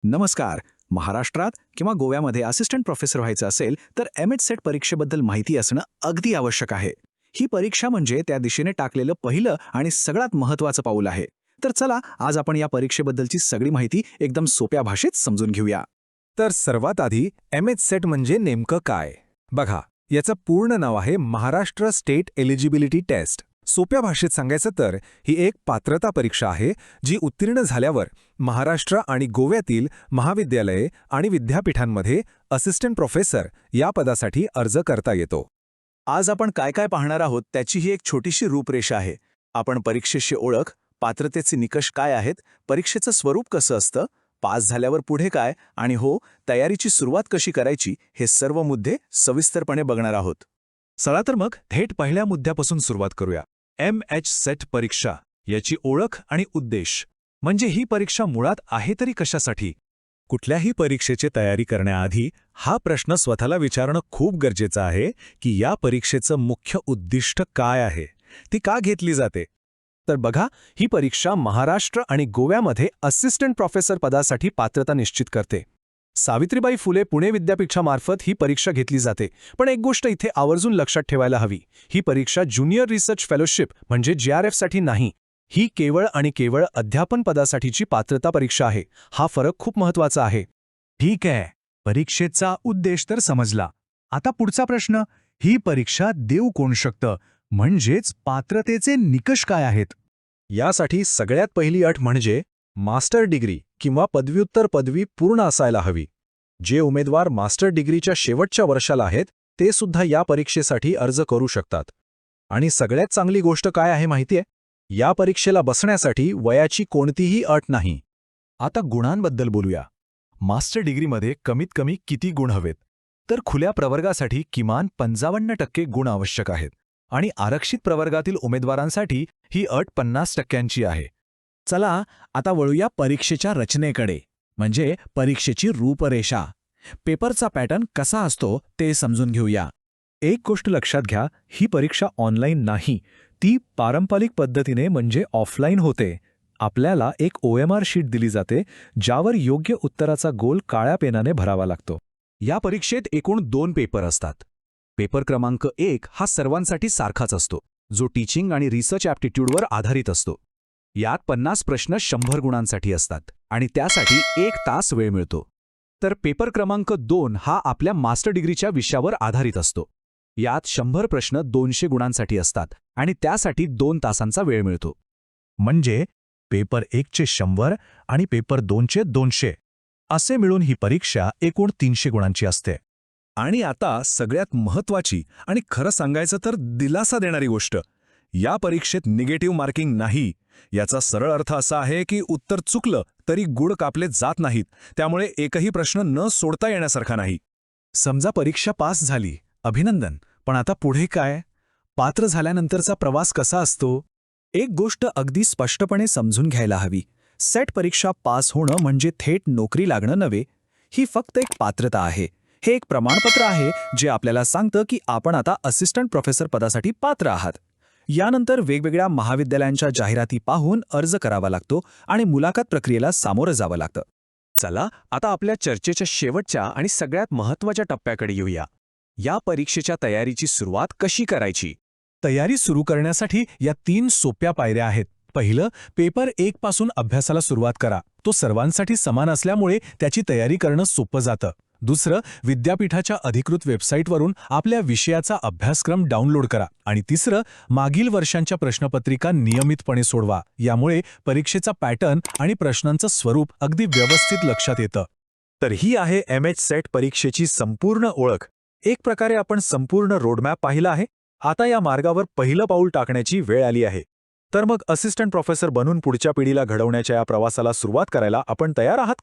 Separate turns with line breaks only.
नमस्कार. महाराष्ट्रात किंवा गोव्यामध्ये असिस्टंट प्रोफेसर व्हायचं असेल तर एम.एच सेट परीक्षेबद्दल माहिती असणं अगदी आवश्यक आहे. ही परीक्षा म्हणजे त्या दिशेने टाकलेलं पहिलं आणि सगळ्यात महत्त्वाचं पाऊल आहे. तर चला आज आपण या परीक्षेबद्दलची सगळी माहिती एकदम सोप्या भाषेत समजून घेऊया.
तर सर्वात आधी एम.एच सेट म्हणजे नेमकं काय? बघा, याचं पूर्ण नाव आहे महाराष्ट्र स्टेट एलिजिबिलिटी टेस्ट. सोप्या भाषेत सांगायचं तर ही एक पात्रता परीक्षा आहे जी उत्तीर्ण झाल्यावर महाराष्ट्र आणि गोव्यातील महाविद्यालये आणि विद्यापीठांमध्ये असिस्टंट प्रोफेसर या पदासाठी अर्ज करता येतो.
आज आपण काय काय पाहणार आहोत त्याची ही एक छोटीशी रूपरेषा आहे. आपण परीक्षेची ओळख, पात्रतेचे निकष काय आहेत, परीक्षेचं स्वरूप कसं असतं, पास झाल्यावर पुढे काय आणि तयारीची सुरुवात कशी करायची हे सर्व मुद्दे सविस्तरपणे बघणार आहोत.
चला तर मग थेट पहिल्या मुद्द्यापासून सुरुवात करूया. एम.एच सेट परीक्षा याची ओळख आणि उद्देश. म्हणजे ही परीक्षा मुळात आहे तरी कशासाठी? कुठल्याही परीक्षेची तयारी करण्याआधी हा प्रश्न स्वतःला विचारणं खूप गरजेचं आहे की या परीक्षेचं मुख्य उद्दिष्ट काय आहे, ती का घेतली जाते. तर बघा, ही परीक्षा महाराष्ट्र आणि गोव्यामध्ये असिस्टंट प्रोफेसर पदासाठी पात्रता निश्चित करते. सावित्रीबाई फुले पुणे विद्यापीठामार्फत ही परीक्षा घेतली जाते. पण एक गोष्ट इथे आवर्जून लक्षात ठेवायला हवी, ही परीक्षा ज्युनियर रिसर्च फेलोशिप म्हणजे JRF साठी नाही. ही केवळ आणि केवळ अध्यापन पदासाठीची पात्रता परीक्षा आहे. हा फरक खूप महत्त्वाचा आहे. ठीक आहे, परीक्षेचा उद्देश तर समजला. आता पुढचा प्रश्न, ही परीक्षा देऊ कोण शकतं, म्हणजेच पात्रतेचे निकष काय आहेत? यासाठी सगळ्यात पहिली अट म्हणजे मास्टर डिग्री किंवा पदव्युत्तर पदवी पूर्ण असायला हवी. जे उमेदवार मास्टर डिग्रीच्या शेवटच्या वर्षाला आहेत ते सुद्धा या परीक्षेसाठी अर्ज करू शकतात. आणि सगळ्यात चांगली गोष्ट काय आहे माहितीये? या परीक्षेला बसण्यासाठी वयाची कोणतीही अट नाही. आता गुणांबद्दल बोलूया. मास्टर डिग्रीमध्ये कमीत कमी किती गुण हवेत? तर खुल्या प्रवर्गासाठी किमान 55% गुण आवश्यक आहेत आणि आरक्षित प्रवर्गातील उमेदवारांसाठी ही अट 50% आहे. चला आता वळूया परीक्षेच्या रचनेकडे, म्हणजे परीक्षेची रूपरेषा. पेपरचा पॅटर्न कसा असतो ते समजून घेऊया. एक गोष्ट लक्षात घ्या, ही परीक्षा ऑनलाईन नाही, ती पारंपरिक पद्धतीने म्हणजे ऑफलाईन होते. आपल्याला एक OMR शीट दिली जाते ज्यावर योग्य उत्तराचा गोल काळ्या पेनाने भरावा लागतो. या परीक्षेत एकूण 2 पेपर असतात. पेपर क्रमांक 1 हा सर्वांसाठी सारखाच असतो, जो टीचिंग आणि रिसर्च ॲप्टिट्यूडवर आधारित असतो. यात 50 प्रश्न 100 गुणांसाठी असतात आणि त्यासाठी 1 तास वेळ मिळतो. तर पेपर क्रमांक 2 हा आपल्या मास्टर डिग्रीच्या विषयावर आधारित असतो. यात 100 प्रश्न 200 गुणांसाठी असतात आणि त्यासाठी 2 तासांचा वेळ मिळतो. म्हणजे पेपर 1चे 100 आणि पेपर 2चे 200 असे मिळून ही परीक्षा एकूण 300 गुणांची असते. आणि आता सगळ्यात महत्त्वाची आणि खरं सांगायचं तर दिलासा देणारी गोष्ट, या परीक्षेत निगेटिव्ह मार्किंग नाही. याचा सरळ अर्थ असा आहे की उत्तर चुकलं तरी गुण कापले जात नाहीत, त्यामुळे एकही प्रश्न न सोडता येण्यासारखा नाही. समजा परीक्षा पास झाली, अभिनंदन. पण आता पुढे काय? पात्र झाल्यानंतरचा प्रवास कसा असतो? एक गोष्ट अगदी स्पष्टपणे समजून घ्यायला हवी. सेट परीक्षा पास होणं म्हणजे थेट नोकरी लागणं नव्हे. ही फक्त एक पात्रता आहे. हे एक प्रमाणपत्र आहे जे आपल्याला सांगतं की आपण आता असिस्टंट प्रोफेसर पदासाठी पात्र आहात. यानंतर वेगवेगळ्या महाविद्यालयांच्या जाहिराती पाहून अर्ज करावा लागतो आणि मुलाखत प्रक्रियेला सामोरं जावं लागतं. चला आता आपल्या चर्चेच्या शेवटच्या आणि सगळ्यात महत्त्वाच्या टप्प्याकडे येऊया. या परीक्षेच्या तयारीची सुरुवात कशी करायची? तयारी सुरू करण्यासाठी या 3 सोप्या पायऱ्या आहेत. पहिलं, पेपर 1 पासून अभ्यासाला सुरुवात करा. तो सर्वांसाठी समान असल्यामुळे त्याची तयारी करणं सोपं जातं. दुसरं, विद्यापीठाच्या अधिकृत वेबसाईटवरून आपल्या विषयाचा अभ्यासक्रम डाउनलोड करा. आणि तिसरं, मागील वर्षांच्या प्रश्नपत्रिका नियमितपणे सोडवा. यामुळे परीक्षेचा पॅटर्न आणि प्रश्नांचं स्वरूप अगदी व्यवस्थित लक्षात येतं. तर ही आहे एम.एच सेट परीक्षेची संपूर्ण ओळख. एक प्रकारे आपण संपूर्ण रोडमॅप पाहिला आहे. आता या मार्गावर पहिलं पाऊल टाकण्याची वेळ आली आहे. तर मग असिस्टंट प्रोफेसर बनून पुढच्या पिढीला घडवण्याच्या या प्रवासाला सुरुवात करायला आपण तयार आहात?